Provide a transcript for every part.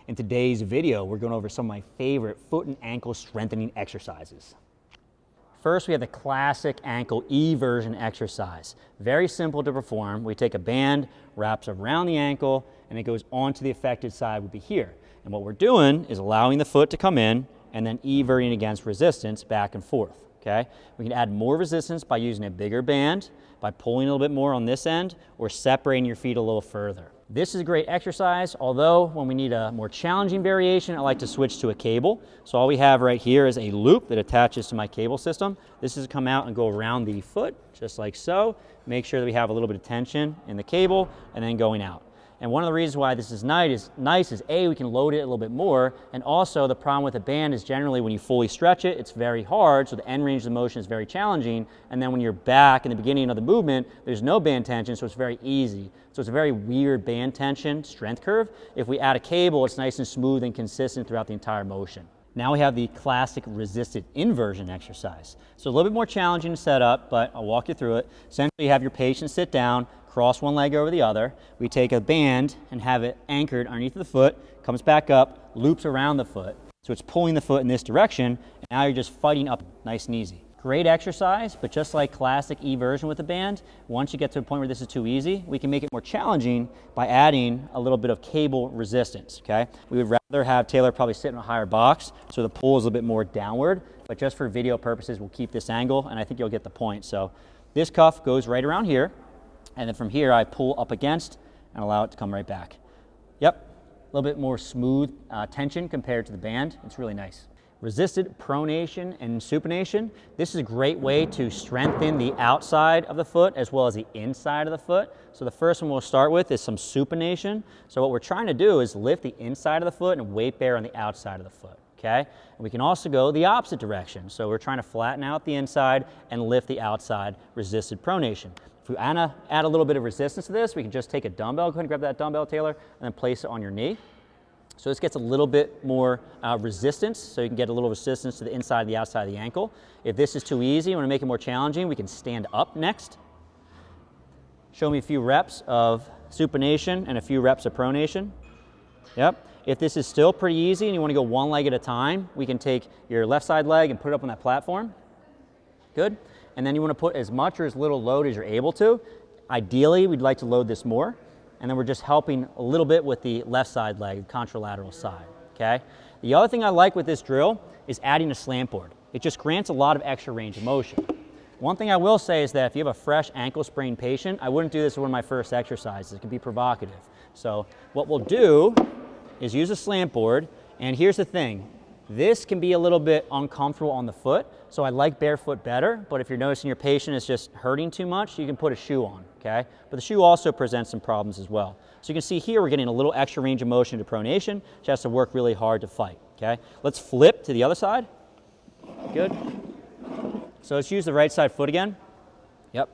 In today's video, we're going over some of my favorite foot and ankle strengthening exercises. First, we have the classic ankle eversion exercise. Very simple to perform. We take a band, wraps around the ankle, and it goes onto the affected side, would be here. And what we're doing is allowing the foot to come in and then everting against resistance back and forth, okay? We can add more resistance by using a bigger band, by pulling a little bit more on this end, or separating your feet a little further. This is a great exercise, although when we need a more challenging variation, I like to switch to a cable. So all we have right here is a loop that attaches to my cable system. This is to come out and go around the foot, just like so. Make sure that we have a little bit of tension in the cable, and then going out. And one of the reasons why this is nice is A, we can load it a little bit more, and also the problem with a band is generally when you fully stretch it, it's very hard, so the end range of motion is very challenging, and then when you're back in the beginning of the movement, there's no band tension, so it's very easy. So it's a very weird band tension strength curve. If we add a cable, it's nice and smooth and consistent throughout the entire motion. Now we have the classic resisted inversion exercise. So a little bit more challenging to set up, but I'll walk you through it. Essentially, you have your patient sit down, cross one leg over the other. We take a band and have it anchored underneath the foot, comes back up, loops around the foot. So it's pulling the foot in this direction, and now you're just fighting up nice and easy. Great exercise, but just like classic eversion with a band, once you get to a point where this is too easy, we can make it more challenging by adding a little bit of cable resistance, okay? We would rather have Taylor probably sit in a higher box, so the pull is a little bit more downward, but just for video purposes, we'll keep this angle, and I think you'll get the point. So this cuff goes right around here, and then from here, I pull up against and allow it to come right back. Yep, a little bit more smooth tension compared to the band. It's really nice. Resisted pronation and supination. This is a great way to strengthen the outside of the foot as well as the inside of the foot. So the first one we'll start with is some supination. So what we're trying to do is lift the inside of the foot and weight bear on the outside of the foot, okay? And we can also go the opposite direction. So we're trying to flatten out the inside and lift the outside, resisted pronation. If we add a little bit of resistance to this, we can just take a dumbbell, go ahead and grab that dumbbell, Taylor, and then place it on your knee. So this gets a little bit more resistance, so you can get a little resistance to the inside and the outside of the ankle. If this is too easy, you want to make it more challenging, we can stand up next. Show me a few reps of supination and a few reps of pronation. Yep. If this is still pretty easy and you want to go one leg at a time, we can take your left side leg and put it up on that platform. Good. And then you want to put as much or as little load as you're able to. Ideally, we'd like to load this more. And then we're just helping a little bit with the left side leg, the contralateral side, okay? The other thing I like with this drill is adding a slant board. It just grants a lot of extra range of motion. One thing I will say is that if you have a fresh ankle sprain patient, I wouldn't do this as one of my first exercises. It can be provocative. So what we'll do is use a slant board, and here's the thing. This can be a little bit uncomfortable on the foot, so I like barefoot better, but if you're noticing your patient is just hurting too much, you can put a shoe on, okay? But the shoe also presents some problems as well. So you can see here we're getting a little extra range of motion to pronation, which has to work really hard to fight, okay? Let's flip to the other side. Good. So let's use the right side foot again. Yep,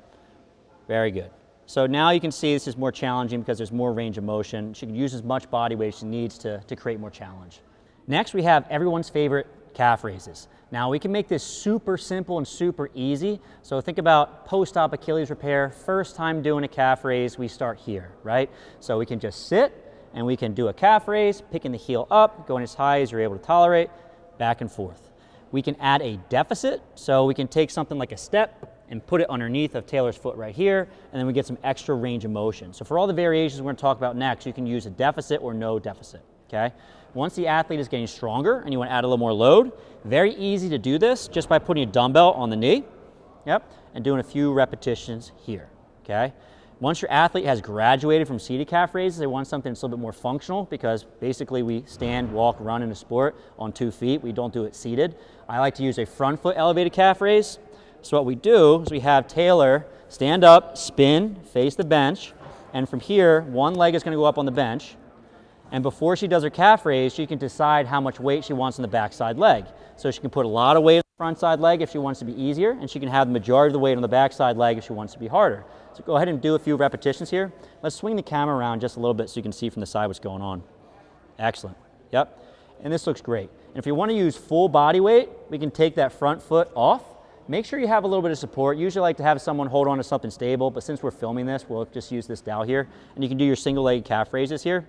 very good. So now you can see this is more challenging because there's more range of motion. She can use as much body weight as she needs to create more challenge. Next, we have everyone's favorite calf raises. Now, we can make this super simple and super easy. So think about post-op Achilles repair. First time doing a calf raise, we start here, right? So we can just sit and we can do a calf raise, picking the heel up, going as high as you're able to tolerate, back and forth. We can add a deficit. So we can take something like a step and put it underneath of Taylor's foot right here, and then we get some extra range of motion. So for all the variations we're going to talk about next, you can use a deficit or no deficit, okay? Once the athlete is getting stronger and you want to add a little more load, very easy to do this just by putting a dumbbell on the knee, yep, and doing a few repetitions here, okay? Once your athlete has graduated from seated calf raises, they want something that's a little bit more functional because basically we stand, walk, run in a sport on 2 feet. We don't do it seated. I like to use a front foot elevated calf raise. So what we do is we have Taylor stand up, spin, face the bench, and from here, one leg is going to go up on the bench. And before she does her calf raise, she can decide how much weight she wants on the backside leg. So she can put a lot of weight on the front side leg if she wants to be easier, and she can have the majority of the weight on the backside leg if she wants to be harder. So go ahead and do a few repetitions here. Let's swing the camera around just a little bit so you can see from the side what's going on. Excellent. Yep. And this looks great. And if you want to use full body weight, we can take that front foot off. Make sure you have a little bit of support. Usually I like to have someone hold on to something stable, but since we're filming this, we'll just use this dowel here. And you can do your single-legged calf raises here.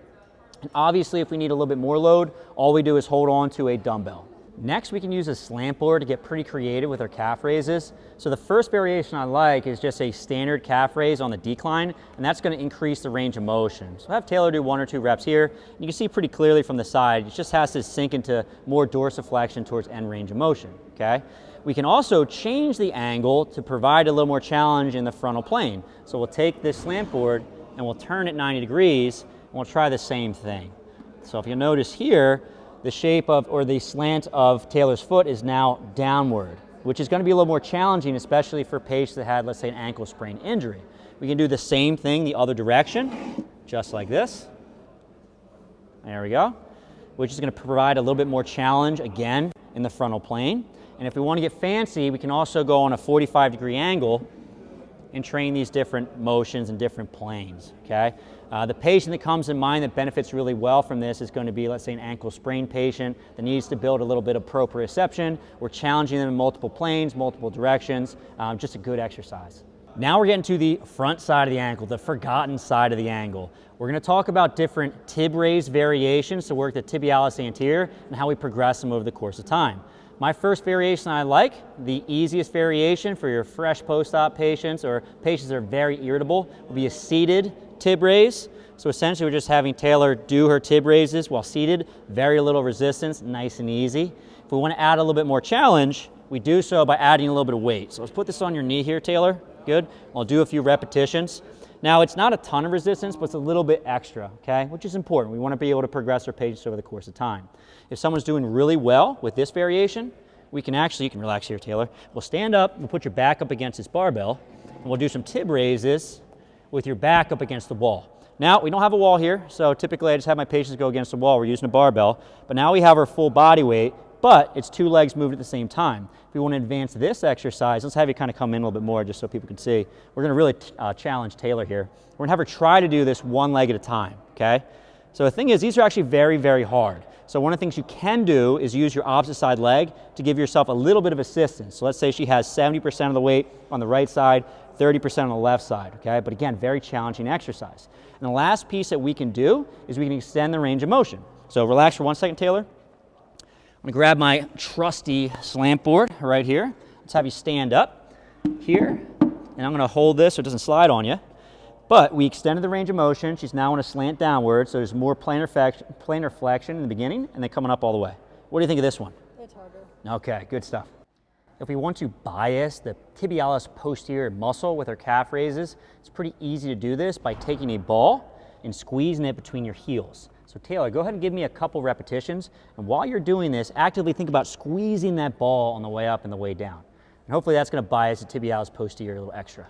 And obviously, if we need a little bit more load, all we do is hold on to a dumbbell. Next, we can use a slant board to get pretty creative with our calf raises. So the first variation I like is just a standard calf raise on the decline, and that's going to increase the range of motion. So have Taylor do 1 or 2 reps here. You can see pretty clearly from the side, it just has to sink into more dorsiflexion towards end range of motion, okay? We can also change the angle to provide a little more challenge in the frontal plane. So we'll take this slant board and we'll turn it 90 degrees, and we'll try the same thing. So if you notice here, the shape of, or the slant of Taylor's foot is now downward, which is going to be a little more challenging, especially for patients that had, let's say, an ankle sprain injury. We can do the same thing the other direction, just like this. There we go, which is going to provide a little bit more challenge, again, in the frontal plane. And if we want to get fancy, we can also go on a 45-degree angle and train these different motions and different planes, okay? The patient that comes in mind that benefits really well from this is going to be, let's say, an ankle sprain patient that needs to build a little bit of proprioception. We're challenging them in multiple planes, multiple directions, just a good exercise. Now we're getting to the front side of the ankle, the forgotten side of the angle. We're going to talk about different tib raise variations to work the tibialis anterior and how we progress them over the course of time. My first variation I like, the easiest variation for your fresh post-op patients or patients that are very irritable, will be a seated tib raise. So essentially we're just having Taylor do her tib raises while seated, very little resistance, nice and easy. If we want to add a little bit more challenge, we do so by adding a little bit of weight. So let's put this on your knee here, Taylor. Good. I'll do a few repetitions. Now it's not a ton of resistance, but it's a little bit extra, okay, which is important. We want to be able to progress our patients over the course of time. If someone's doing really well with this variation, we can actually, you can relax here, Taylor. We'll stand up, we'll put your back up against this barbell, and we'll do some tib raises with your back up against the wall. Now, we don't have a wall here, so typically I just have my patients go against the wall. We're using a barbell, but now we have our full body weight, but it's 2 legs moved at the same time. If we want to advance this exercise, let's have you kind of come in a little bit more just so people can see. We're going to really challenge Taylor here. We're going to have her try to do this 1 leg at a time, okay? So the thing is, these are actually very, very hard. So one of the things you can do is use your opposite side leg to give yourself a little bit of assistance. So let's say she has 70% of the weight on the right side, 30% on the left side, okay? But again, very challenging exercise. And the last piece that we can do is we can extend the range of motion. So relax for 1 second, Taylor. I'm going to grab my trusty slant board right here. Let's have you stand up here, and I'm going to hold this so it doesn't slide on you. But we extended the range of motion. She's now on a slant downward, so there's more planar flexion in the beginning, and then coming up all the way. What do you think of this one? It's harder. Okay, good stuff. If we want to bias the tibialis posterior muscle with our calf raises, it's pretty easy to do this by taking a ball and squeezing it between your heels. So Taylor, go ahead and give me a couple repetitions, and while you're doing this, actively think about squeezing that ball on the way up and the way down. And hopefully that's going to bias the tibialis posterior a little extra.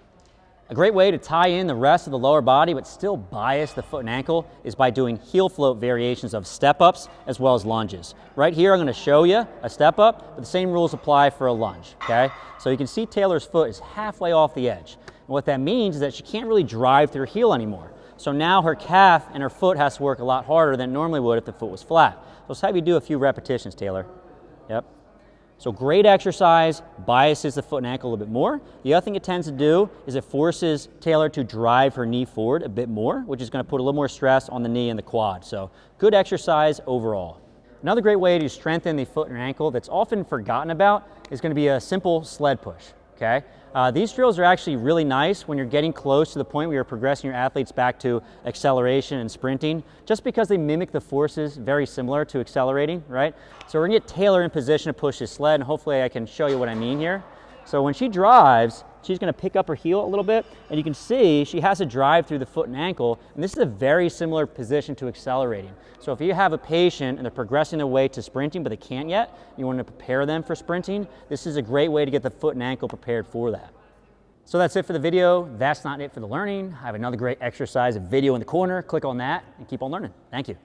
A great way to tie in the rest of the lower body but still bias the foot and ankle is by doing heel float variations of step-ups as well as lunges. Right here I'm going to show you a step-up, but the same rules apply for a lunge, okay? So you can see Taylor's foot is halfway off the edge. And what that means is that she can't really drive through her heel anymore. So now her calf and her foot has to work a lot harder than it normally would if the foot was flat. So let's have you do a few repetitions, Taylor. Yep. So great exercise, biases the foot and ankle a little bit more. The other thing it tends to do is it forces Taylor to drive her knee forward a bit more, which is going to put a little more stress on the knee and the quad. So good exercise overall. Another great way to strengthen the foot and ankle that's often forgotten about is going to be a simple sled push, okay? These drills are actually really nice when you're getting close to the point where you're progressing your athletes back to acceleration and sprinting, just because they mimic the forces very similar to accelerating, right? So we're gonna get Taylor in position to push this sled, and hopefully I can show you what I mean here. So when she drives, she's gonna pick up her heel a little bit, and you can see she has to drive through the foot and ankle, and this is a very similar position to accelerating. So if you have a patient and they're progressing their way to sprinting, but they can't yet, you want to prepare them for sprinting, this is a great way to get the foot and ankle prepared for that. So that's it for the video. That's not it for the learning. I have another great exercise, a video in the corner. Click on that and keep on learning. Thank you.